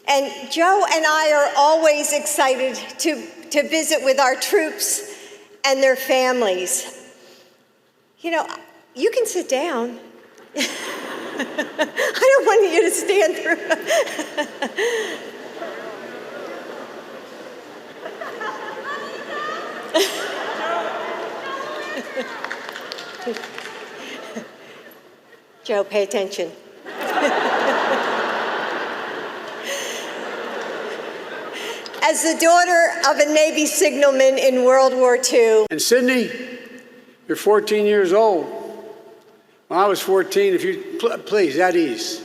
And Joe and I are always excited to visit with our troops and their families. You know, you can sit down. I don't want you to stand through. Joe, pay attention. As the daughter of a Navy signalman in World War II. And Sydney, you're 14 years old. When I was 14, if you, please, at ease.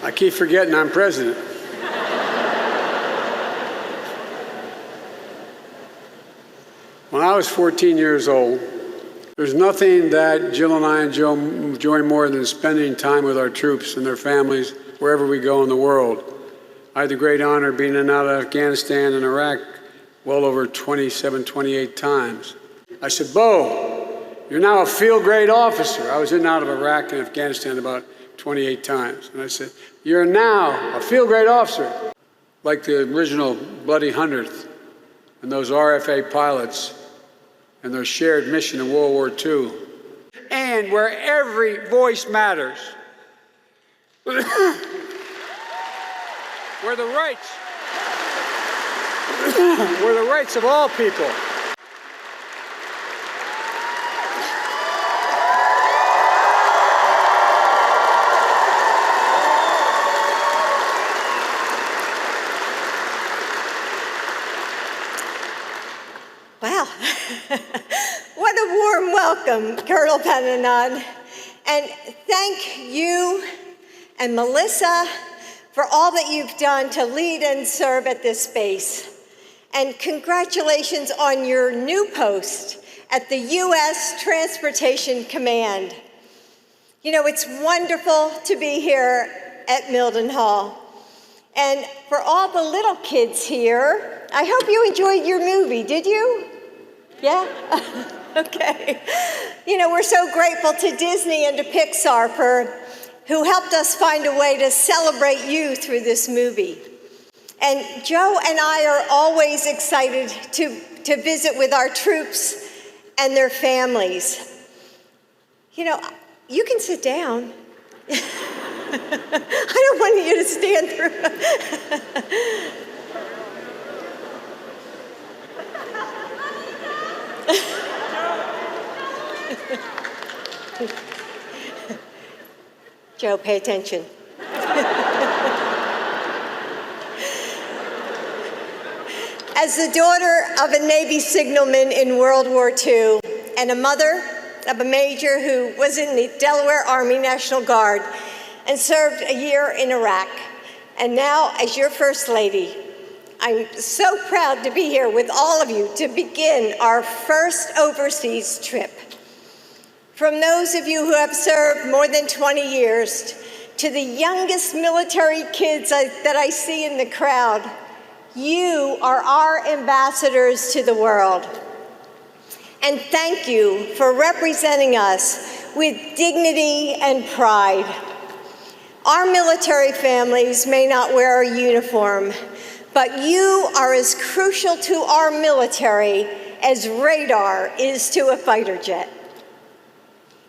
I keep forgetting I'm president. When I was 14 years old, there's nothing that Jill and I enjoy more than spending time with our troops and their families wherever we go in the world. I had the great honor of being in and out of Afghanistan and Iraq well over 27, 28 times. I said, Bo, you're now a field grade officer. I was in and out of Iraq and Afghanistan about 28 times. And I said, you're now a field grade officer, like the original Bloody 100th and those RFA pilots and their shared mission in World War II. And where every voice matters. Where the rights of all people. Wow. What a warm welcome, Colonel Pennanon. And thank you and Melissa for all that you've done to lead and serve at this base. And congratulations on your new post at the U.S. Transportation Command. You know, it's wonderful to be here at Mildenhall. And for all the little kids here, I hope you enjoyed your movie, did you? Yeah? Okay. You know, we're so grateful to Disney and to Pixar who helped us find a way to celebrate you through this movie. And Joe and I are always excited to visit with our troops and their families. You know, you can sit down. I don't want you to stand through. Joe, pay attention. As the daughter of a Navy signalman in World War II and a mother of a major who was in the Delaware Army National Guard and served a year in Iraq, and now as your First Lady, I'm so proud to be here with all of you to begin our first overseas trip. From those of you who have served more than 20 years to the youngest military kids that I see in the crowd, you are our ambassadors to the world. And thank you for representing us with dignity and pride. Our military families may not wear a uniform, but you are as crucial to our military as radar is to a fighter jet.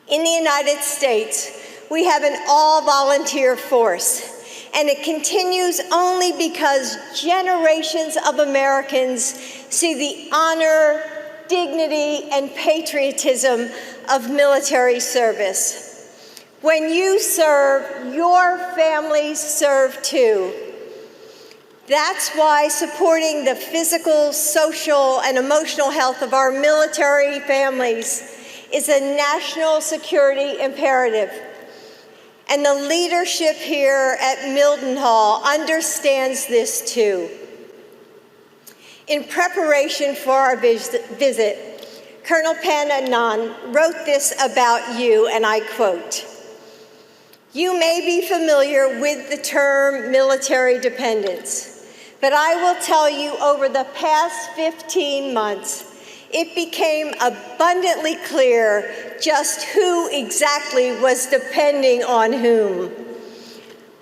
In the United States, we have an all-volunteer force, and it continues only because generations of Americans see the honor, dignity, and patriotism of military service. When you serve, your families serve too. That's why supporting the physical, social, and emotional health of our military families is a national security imperative. And the leadership here at Mildenhall understands this too. In preparation for our visit, Colonel Pennanon wrote this about you, and I quote, "You may be familiar with the term military dependence, but I will tell you over the past 15 months, it became abundantly clear just who exactly was depending on whom.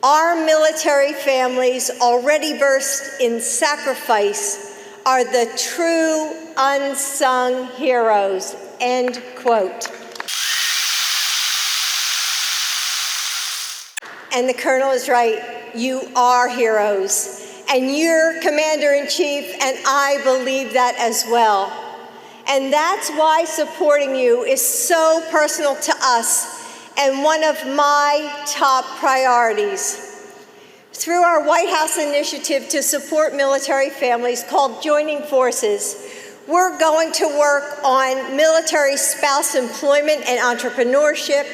Our military families, already versed in sacrifice, are the true unsung heroes, end quote. And the Colonel is right, you are heroes, and you're Commander-in-Chief, and I believe that as well. And that's why supporting you is so personal to us and one of my top priorities. Through our White House initiative to support military families called Joining Forces, we're going to work on military spouse employment and entrepreneurship,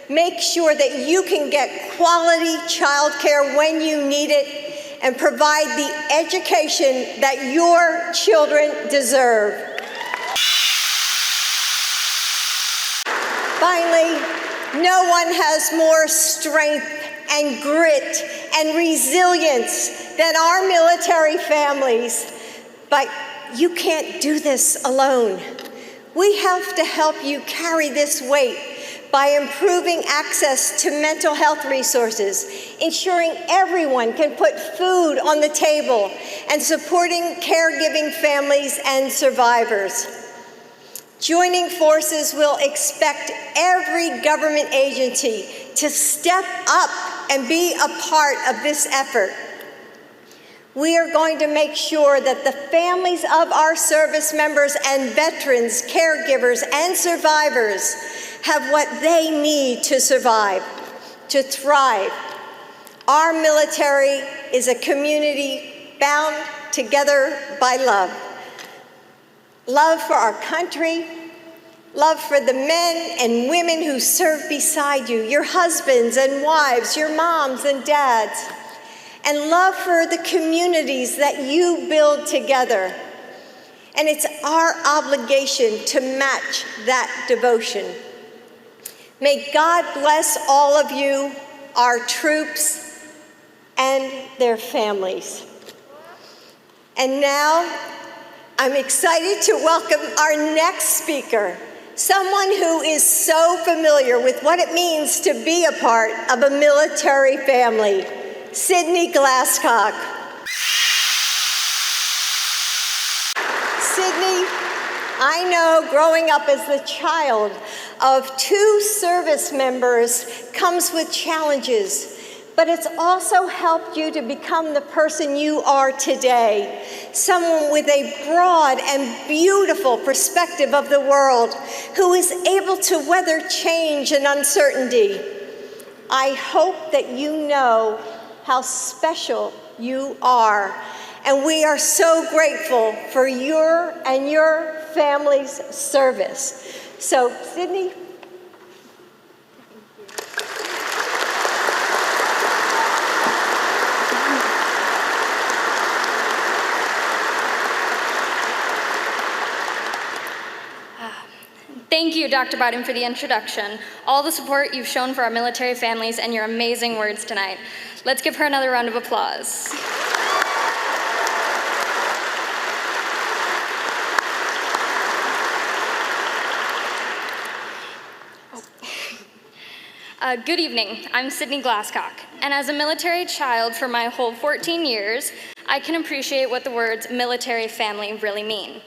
make sure that you can get quality childcare when you need it, and provide the education that your children deserve. Finally, no one has more strength and grit and resilience than our military families. But you can't do this alone. We have to help you carry this weight by improving access to mental health resources, ensuring everyone can put food on the table, and supporting caregiving families and survivors. Joining Forces will expect every government agency to step up and be a part of this effort. We are going to make sure that the families of our service members and veterans, caregivers, and survivors have what they need to survive, to thrive. Our military is a community bound together by love. Love for our country, love for the men and women who serve beside you, your husbands and wives, your moms and dads, and love for the communities that you build together. And it's our obligation to match that devotion. May God bless all of you, our troops, and their families. And now, I'm excited to welcome our next speaker, someone who is so familiar with what it means to be a part of a military family, Sydney Glasscock. Sydney, I know growing up as the child of 2 service members comes with challenges, but it's also helped you to become the person you are today, someone with a broad and beautiful perspective of the world who is able to weather change and uncertainty. I hope that you know how special you are, and we are so grateful for your and your family's service. So, Sydney. Thank you, Dr. Biden, for the introduction, all the support you've shown for our military families, and your amazing words tonight. Let's give her another round of applause. Good evening. I'm Sydney Glasscock, and as a military child for my whole 14 years, I can appreciate what the words military family really mean.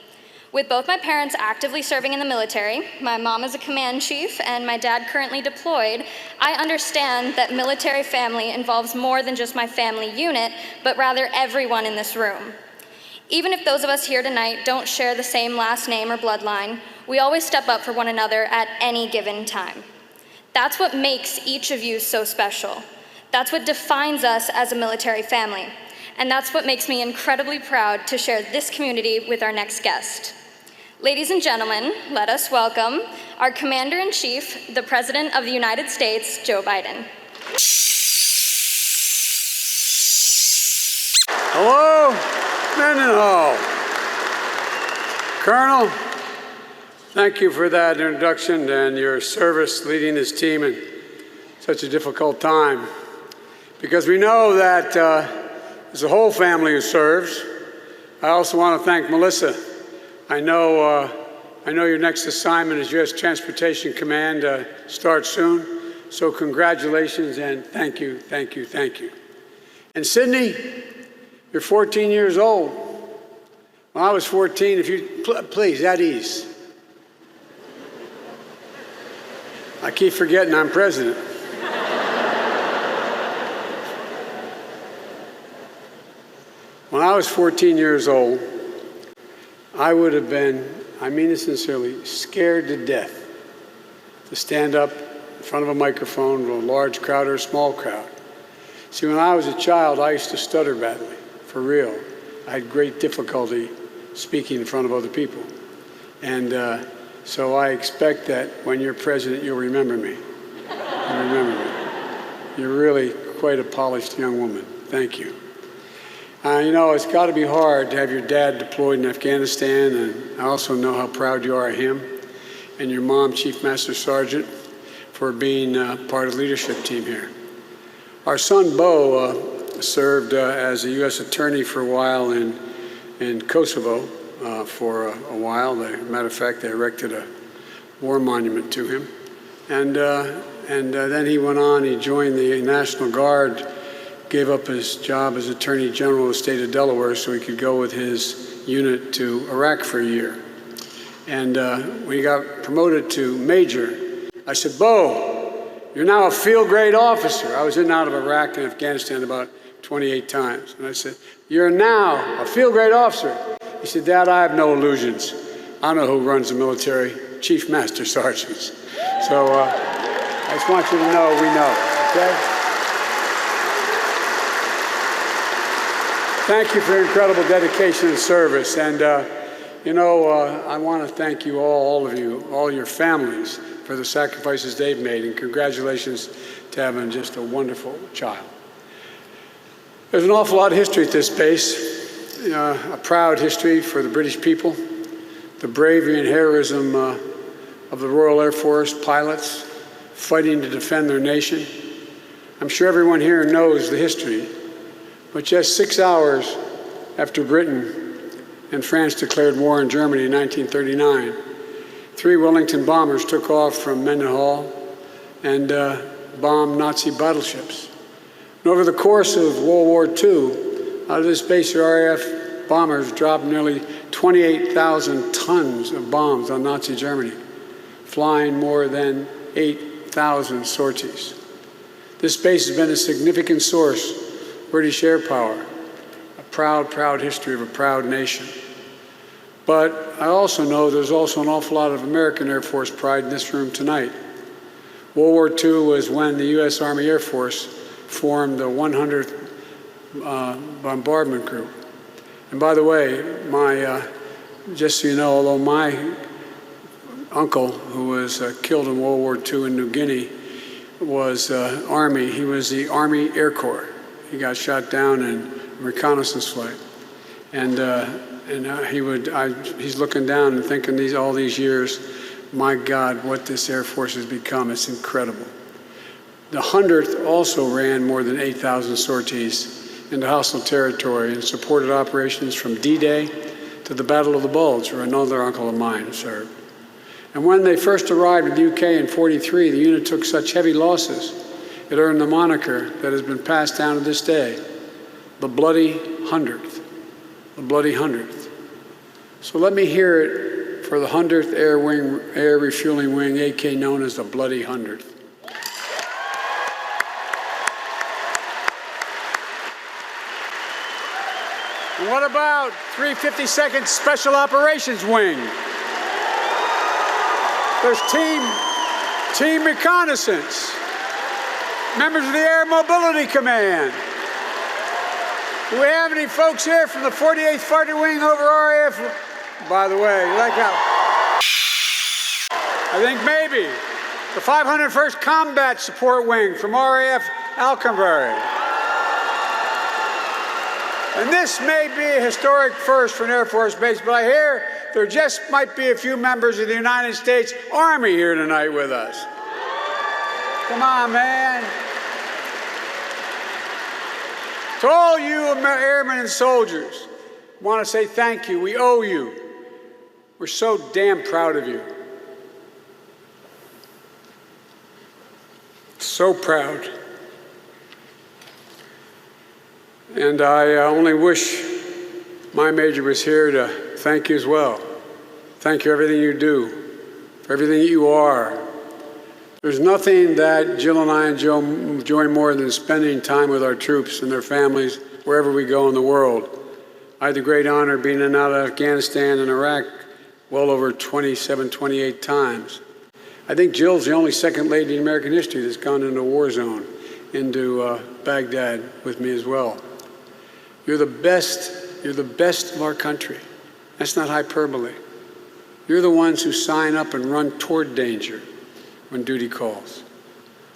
With both my parents actively serving in the military, my mom is a command chief, and my dad currently deployed, I understand that military family involves more than just my family unit, but rather everyone in this room. Even if those of us here tonight don't share the same last name or bloodline, we always step up for one another at any given time. That's what makes each of you so special. That's what defines us as a military family. And that's what makes me incredibly proud to share this community with our next guest. Ladies and gentlemen, let us welcome our Commander-in-Chief, the President of the United States, Joe Biden. Hello, Mendenhall. Colonel, thank you for that introduction and your service leading this team in such a difficult time. Because we know that there's a whole family who serves. I also want to thank Melissa. I know your next assignment as U.S. Transportation Command starts soon. So congratulations and thank you, thank you, thank you. And Sydney, you're 14 years old. When I was 14, if you, please, at ease. I keep forgetting I'm president. When I was 14 years old, I would have been, I mean this sincerely, scared to death to stand up in front of a microphone to a large crowd or a small crowd. See, when I was a child, I used to stutter badly, for real. I had great difficulty speaking in front of other people. And so I expect that when you're president, you'll remember me. You'll remember me. You're really quite a polished young woman. Thank you. You know, it's got to be hard to have your dad deployed in Afghanistan, and I also know how proud you are of him and your mom, Chief Master Sergeant, for being part of the leadership team here. Our son, Bo, served as a U.S. attorney for a while in Kosovo for a while. As a matter of fact, they erected a war monument to him. And then he went on, he joined the National Guard, gave up his job as Attorney General of the state of Delaware so he could go with his unit to Iraq for a year. And when he got promoted to major, I said, Bo, you're now a field-grade officer. I was in and out of Iraq and Afghanistan about 28 times. And I said, you're now a field-grade officer. He said, Dad, I have no illusions. I know who runs the military, Chief Master Sergeants. So I just want you to know we know, okay? Thank you for your incredible dedication and service. And, you know, I want to thank you all of you, all your families, for the sacrifices they've made. And congratulations to having just a wonderful child. There's an awful lot of history at this base, a proud history for the British people, the bravery and heroism of the Royal Air Force pilots fighting to defend their nation. I'm sure everyone here knows the history. But just 6 hours after Britain and France declared war on Germany in 1939, 3 Wellington bombers took off from Mendenhall and bombed Nazi battleships. And over the course of World War II, out of this base, the RAF bombers dropped nearly 28,000 tons of bombs on Nazi Germany, flying more than 8,000 sorties. This base has been a significant source British air power, a proud, proud history of a proud nation. But I also know there's also an awful lot of American Air Force pride in this room tonight. World War II was when the U.S. Army Air Force formed the 100th Bombardment Group. And by the way, just so you know, although my uncle, who was killed in World War II in New Guinea, was Army, he was the Army Air Corps. He got shot down in a reconnaissance flight, and he's looking down and thinking all these years, my God, what this Air Force has become. It's incredible. The 100th also ran more than 8,000 sorties into hostile territory and supported operations from D-Day to the Battle of the Bulge, where another uncle of mine served. And when they first arrived in the UK in '43, the unit took such heavy losses it earned the moniker that has been passed down to this day, the Bloody 100th, the Bloody 100th. So let me hear it for the 100th Air Refueling Wing, AK known as the Bloody 100th. And what about 352nd Special Operations Wing? There's Team Reconnaissance. Members of the Air Mobility Command. Do we have any folks here from the 48th Fighter Wing over RAF? By the way, like that. I think maybe the 501st Combat Support Wing from RAF Alconbury. And this may be a historic first for an Air Force base, but I hear there just might be a few members of the United States Army here tonight with us. Come on, man. To all you airmen and soldiers, I want to say thank you. We owe you. We're so damn proud of you. so proud. And I only wish my major was here to thank you as well. Thank you for everything you do, for everything you are. There's nothing that Jill and I enjoy more than spending time with our troops and their families wherever we go in the world. I had the great honor of being in and out of Afghanistan and Iraq well over 27, 28 times. I think Jill's the only second lady in American history that's gone into a war zone, into Baghdad with me as well. You're the best of our country. That's not hyperbole. You're the ones who sign up and run toward danger when duty calls.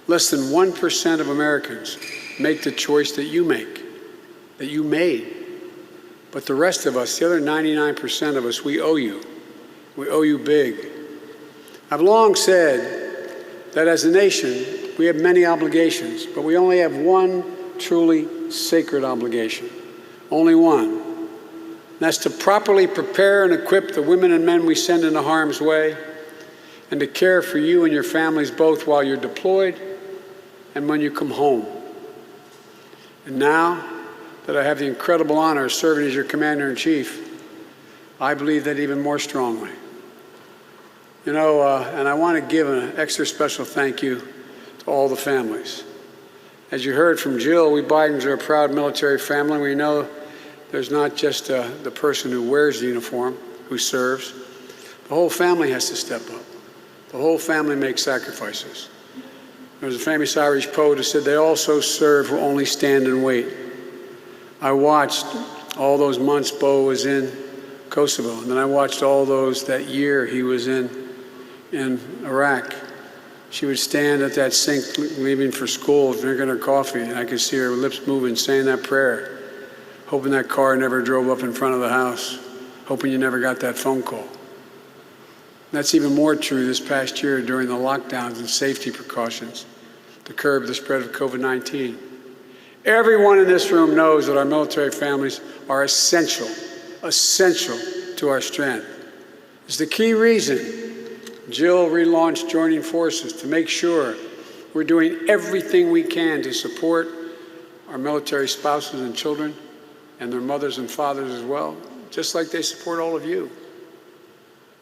Less than 1% of Americans make the choice that you make, that you made. But the rest of us, the other 99% of us, we owe you. We owe you big. I've long said that as a nation, we have many obligations, but we only have one truly sacred obligation. Only one. And that's to properly prepare and equip the women and men we send into harm's way, and to care for you and your families both while you're deployed and when you come home. And now that I have the incredible honor of serving as your Commander-in-Chief, I believe that even more strongly. You know, and I want to give an extra special thank you to all the families. As you heard from Jill, we Bidens are a proud military family. We know there's not just the person who wears the uniform, who serves. The whole family has to step up. The whole family makes sacrifices. There was a famous Irish poet who said, "They also serve who only stand and wait." I watched all those months Bo was in Kosovo, and then I watched all those that year he was in Iraq. She would stand at that sink leaving for school, drinking her coffee, and I could see her lips moving, saying that prayer, hoping that car never drove up in front of the house, hoping you never got that phone call. That's even more true this past year during the lockdowns and safety precautions to curb the spread of COVID-19. Everyone in this room knows that our military families are essential to our strength. It's the key reason Jill relaunched Joining Forces, to make sure we're doing everything we can to support our military spouses and children and their mothers and fathers as well, just like they support all of you.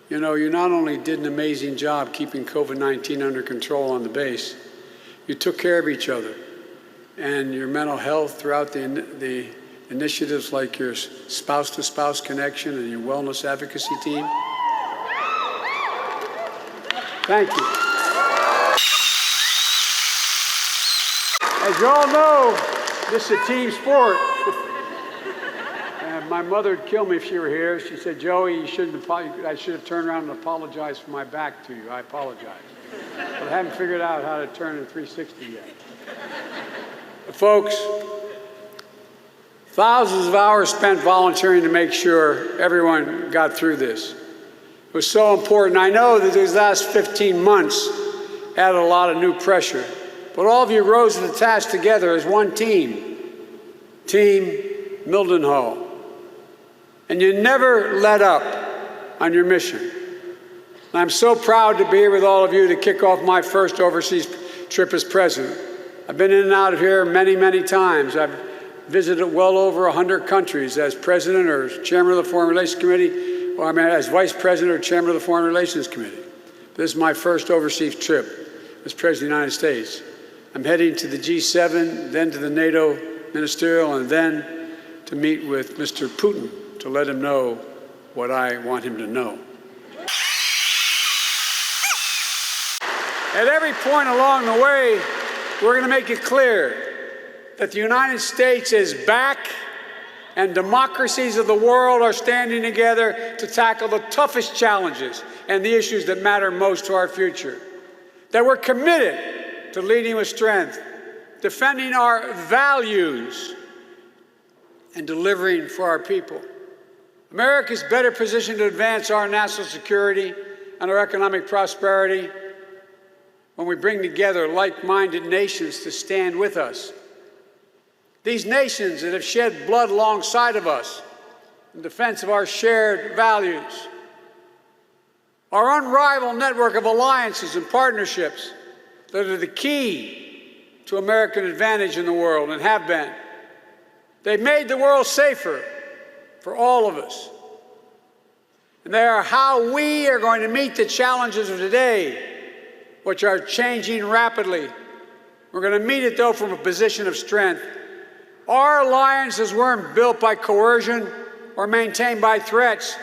You know, you not only did an amazing job keeping COVID-19 under control on the base, you took care of each other and your mental health throughout the initiatives like your spouse-to-spouse connection and your wellness advocacy team. Thank you. As you all know, this is a team sport. And my mother would kill me if she were here. She said, "Joey, I should have turned around and apologized for my back to you. I apologize." But I haven't figured out how to turn in 360 yet. But folks, thousands of hours spent volunteering to make sure everyone got through this. It was so important. I know that these last 15 months added a lot of new pressure, but all of you rose to the task together as one team, Team Mildenhall. And you never let up on your mission. And I'm so proud to be here with all of you to kick off my first overseas trip as president. I've been in and out of here many, many times. I've visited well over 100 countries as president or as chairman of the Foreign Relations Committee, or as vice president or chairman of the Foreign Relations Committee. This is my first overseas trip as president of the United States. I'm heading to the G7, then to the NATO ministerial, and then to meet with Mr. Putin to let him know what I want him to know. At every point along the way, we're going to make it clear that the United States is back and democracies of the world are standing together to tackle the toughest challenges and the issues that matter most to our future. That we're committed to leading with strength, defending our values, and delivering for our people. America is better positioned to advance our national security and our economic prosperity when we bring together like-minded nations to stand with us. These nations that have shed blood alongside of us in defense of our shared values. Our unrivaled network of alliances and partnerships that are the key to American advantage in the world and have been. They've made the world safer for all of us. And they are how we are going to meet the challenges of today, which are changing rapidly. We're going to meet it, though, from a position of strength. Our alliances weren't built by coercion or maintained by threats.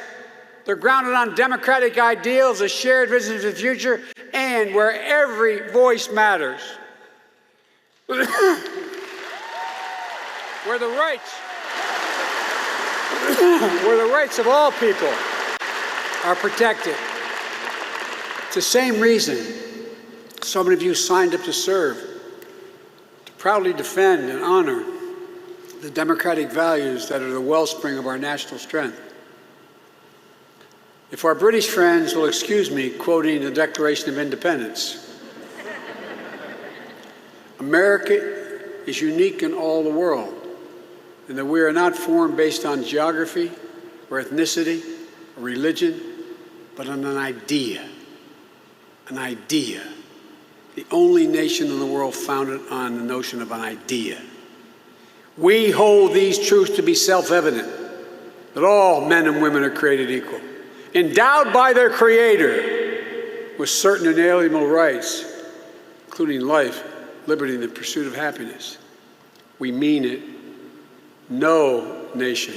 They're grounded on democratic ideals, a shared vision of the future, and where every voice matters. Where the rights of all people are protected. It's the same reason so many of you signed up to serve, to proudly defend and honor the democratic values that are the wellspring of our national strength. If our British friends will excuse me quoting the Declaration of Independence, America is unique in all the world, and that we are not formed based on geography or ethnicity or religion, but on an idea. An idea. The only nation in the world founded on the notion of an idea. We hold these truths to be self-evident, that all men and women are created equal, endowed by their Creator with certain inalienable rights, including life, liberty, and the pursuit of happiness. We mean it. No nation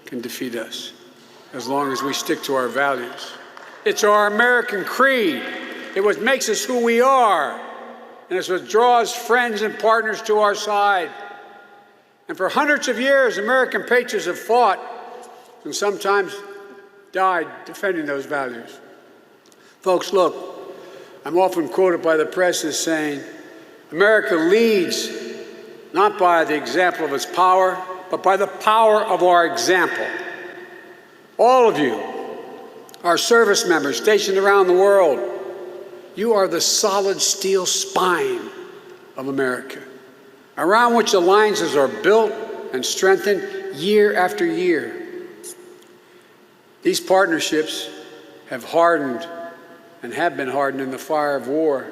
can defeat us as long as we stick to our values. It's our American creed. It's what makes us who we are, and it's what draws friends and partners to our side. And for hundreds of years, American patriots have fought and sometimes died defending those values. Folks, look, I'm often quoted by the press as saying, America leads not by the example of its power, but by the power of our example. All of you, our service members stationed around the world, you are the solid steel spine of America, around which alliances are built and strengthened year after year. These partnerships have hardened and have been hardened in the fire of war,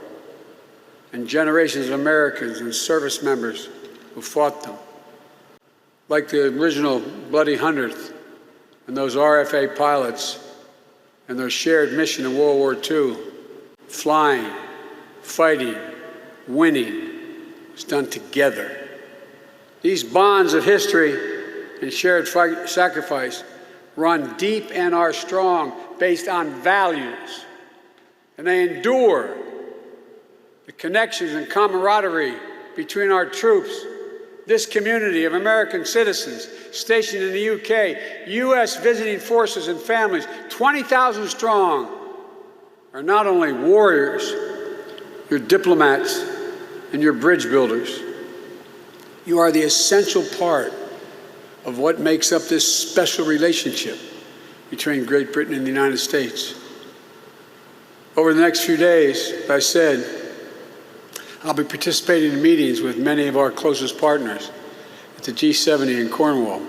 and generations of Americans and service members who fought them. Like the original Bloody 100th and those RFA pilots and their shared mission in World War II, flying, fighting, winning was done together. These bonds of history and shared sacrifice run deep and are strong, based on values, and they endure. The connections and camaraderie between our troops, this community of American citizens stationed in the UK, U.S. visiting forces and families, 20,000 strong, are not only warriors, you're diplomats and you're bridge builders. You are the essential part of what makes up this special relationship between Great Britain and the United States. Over the next few days, as I said, I'll be participating in meetings with many of our closest partners at the G70 in Cornwall,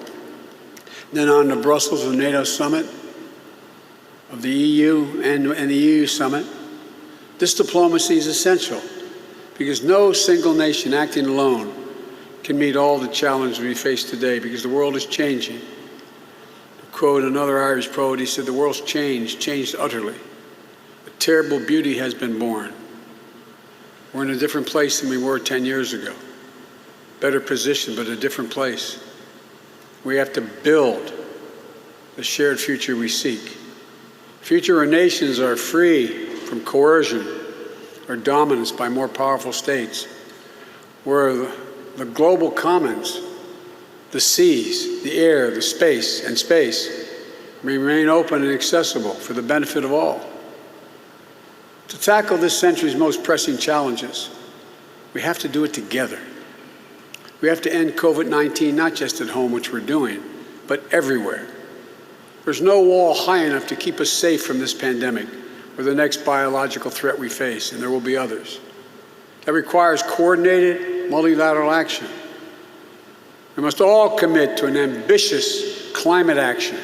then on to Brussels, the NATO summit of the EU and the EU summit. This diplomacy is essential because no single nation acting alone can meet all the challenges we face today because the world is changing. To quote another Irish poet, he said, the world's changed utterly. A terrible beauty has been born. We're in a different place than we were 10 years ago. Better position, but a different place. We have to build the shared future we seek. Future where nations are free from coercion or dominance by more powerful states, where the global commons, the seas, the air, the space, remain open and accessible for the benefit of all. To tackle this century's most pressing challenges, we have to do it together. We have to end COVID-19 not just at home, which we're doing, but everywhere. There's no wall high enough to keep us safe from this pandemic or the next biological threat we face, and there will be others. That requires coordinated, multilateral action. We must all commit to an ambitious climate action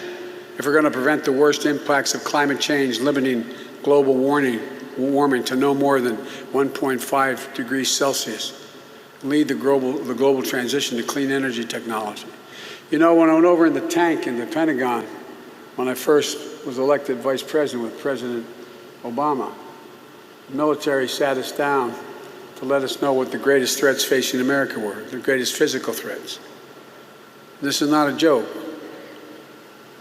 if we're going to prevent the worst impacts of climate change, limiting global warming to no more than 1.5 degrees Celsius. lead the global transition to clean energy technology. You know, when I went over in the tank in the Pentagon, when I first was elected vice president with President Obama, the military sat us down to let us know what the greatest threats facing America were, the greatest physical threats. This is not a joke.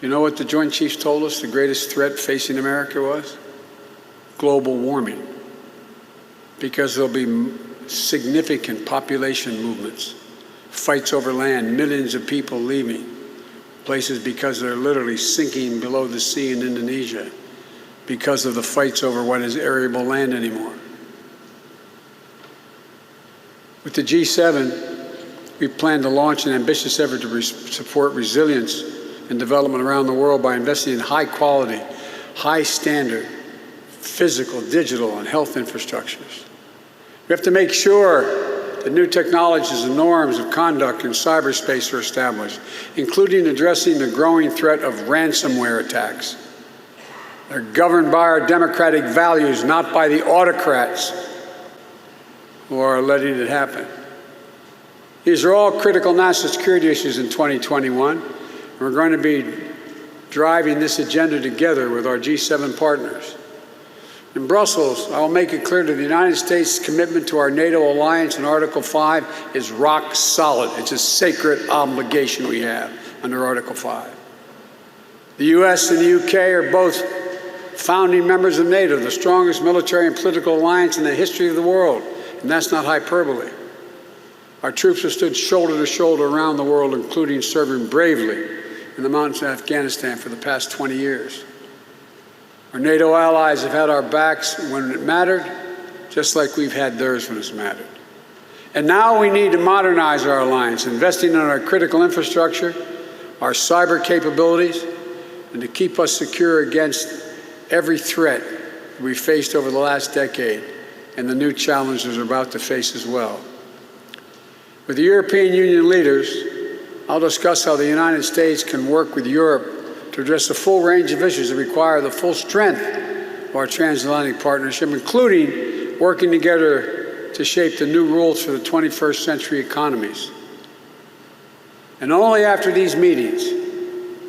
You know what the Joint Chiefs told us the greatest threat facing America was? Global warming. Because there'll be significant population movements, fights over land, millions of people leaving places because they're literally sinking below the sea in Indonesia because of the fights over what is arable land anymore. With the G7, we plan to launch an ambitious effort to support resilience and development around the world by investing in high quality, high standard, physical, digital, and health infrastructures. We have to make sure that new technologies and norms of conduct in cyberspace are established, including addressing the growing threat of ransomware attacks. They're governed by our democratic values, not by the autocrats who are letting it happen. These are all critical national security issues in 2021, and we're going to be driving this agenda together with our G7 partners. In Brussels, I will make it clear that the United States' commitment to our NATO alliance in Article 5 is rock solid. It's a sacred obligation we have under Article 5. The U.S. and the UK are both founding members of NATO, the strongest military and political alliance in the history of the world, and that's not hyperbole. Our troops have stood shoulder to shoulder around the world, including serving bravely in the mountains of Afghanistan for the past 20 years. Our NATO allies have had our backs when it mattered, just like we've had theirs when it's mattered. And now we need to modernize our alliance, investing in our critical infrastructure, our cyber capabilities, and to keep us secure against every threat we faced over the last decade and the new challenges we're about to face as well. With the European Union leaders, I'll discuss how the United States can work with Europe to address the full range of issues that require the full strength of our transatlantic partnership, including working together to shape the new rules for the 21st century economies. And only after these meetings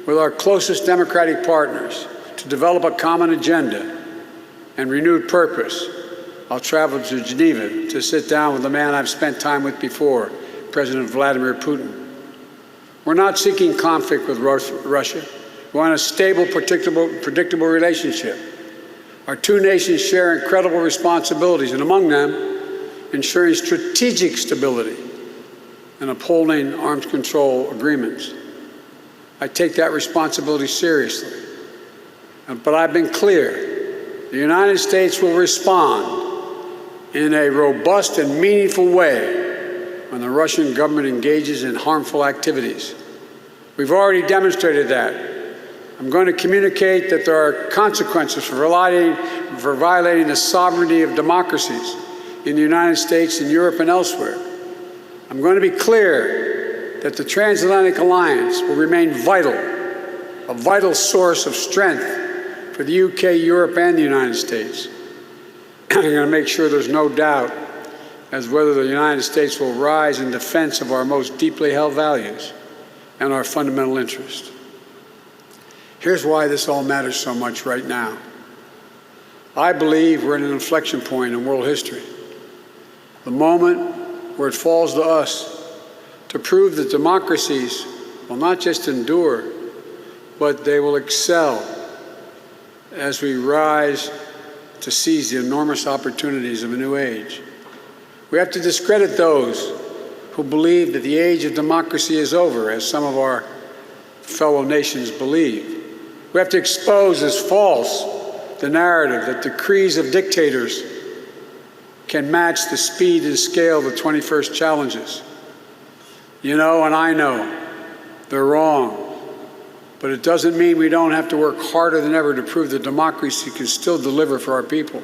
with our closest democratic partners to develop a common agenda and renewed purpose, I'll travel to Geneva to sit down with the man I've spent time with before, President Vladimir Putin. We're not seeking conflict with Russia. We want a stable, predictable relationship. Our two nations share incredible responsibilities, and among them, ensuring strategic stability and upholding arms control agreements. I take that responsibility seriously. But I've been clear, the United States will respond in a robust and meaningful way when the Russian government engages in harmful activities. We've already demonstrated that. I'm going to communicate that there are consequences for violating the sovereignty of democracies in the United States and Europe and elsewhere. I'm going to be clear that the transatlantic alliance will remain vital, a vital source of strength for the UK, Europe, and the United States. I'm going to make sure there's no doubt as whether the United States will rise in defense of our most deeply held values and our fundamental interests. Here's why this all matters so much right now. I believe we're at an inflection point in world history, the moment where it falls to us to prove that democracies will not just endure, but they will excel as we rise to seize the enormous opportunities of a new age. We have to discredit those who believe that the age of democracy is over, as some of our fellow nations believe. We have to expose as false the narrative that decrees of dictators can match the speed and scale of the 21st challenges. You know, and I know, they're wrong. But it doesn't mean we don't have to work harder than ever to prove that democracy can still deliver for our people.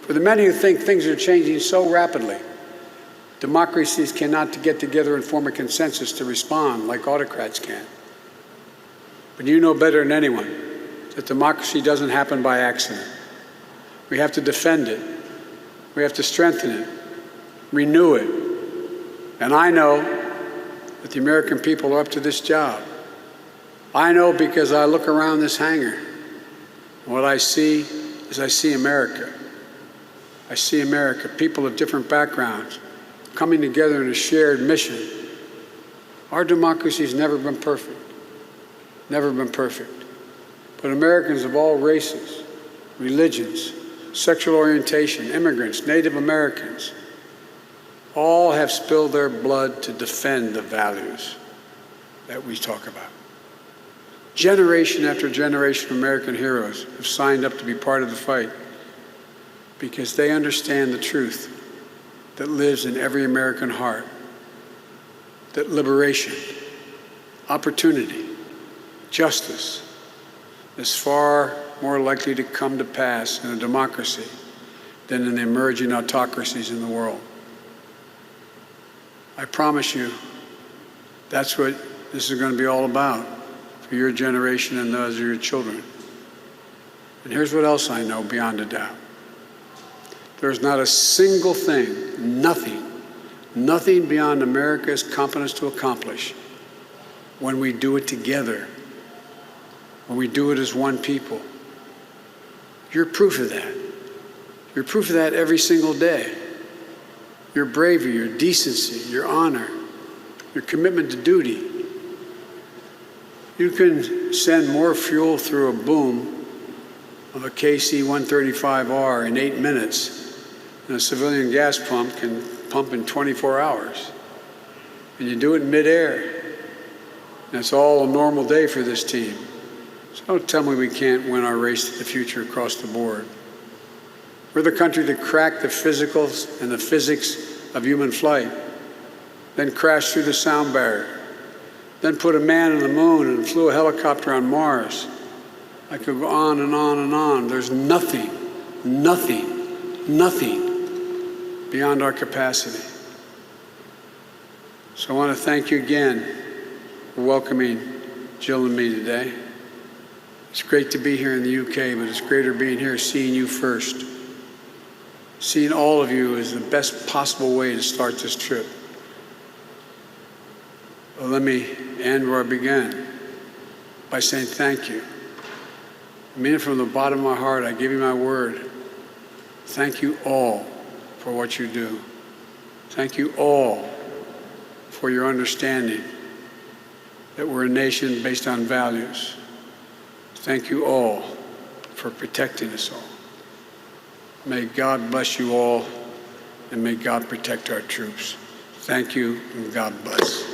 For the many who think things are changing so rapidly, democracies cannot get together and form a consensus to respond like autocrats can. But you know better than anyone that democracy doesn't happen by accident. We have to defend it. We have to strengthen it, renew it, And I know that the American people are up to this job. I know because I look around this hangar. And what I see is I see America. I see America, people of different backgrounds, coming together in a shared mission. Our democracy's never been perfect. Never been perfect. But Americans of all races, religions, sexual orientation, immigrants, Native Americans, all have spilled their blood to defend the values that we talk about. Generation after generation of American heroes have signed up to be part of the fight because they understand the truth that lives in every American heart, that liberation, opportunity, justice is far more likely to come to pass in a democracy than in the emerging autocracies in the world. I promise you, that's what this is going to be all about for your generation and those of your children. And here's what else I know beyond a doubt. There's not a single thing, nothing beyond America's competence to accomplish when we do it together, when we do it as one people. You're proof of that. You're proof of that every single day. Your bravery, your decency, your honor, your commitment to duty. You can send more fuel through a boom of a KC-135R in 8 minutes than a civilian gas pump can pump in 24 hours. And you do it in midair. That's all a normal day for this team. So don't tell me we can't win our race to the future across the board. We're the country that cracked the physicals and the physics of human flight, then crashed through the sound barrier, then put a man on the moon and flew a helicopter on Mars. I could go on and on and on. There's nothing beyond our capacity. So I want to thank you again for welcoming Jill and me today. It's great to be here in the UK, but it's greater being here, seeing you first. Seeing all of you is the best possible way to start this trip. Well, let me end where I began by saying thank you. I mean it from the bottom of my heart. I give you my word. Thank you all for what you do. Thank you all for your understanding that we're a nation based on values. Thank you all for protecting us all. May God bless you all, and may God protect our troops. Thank you, and God bless.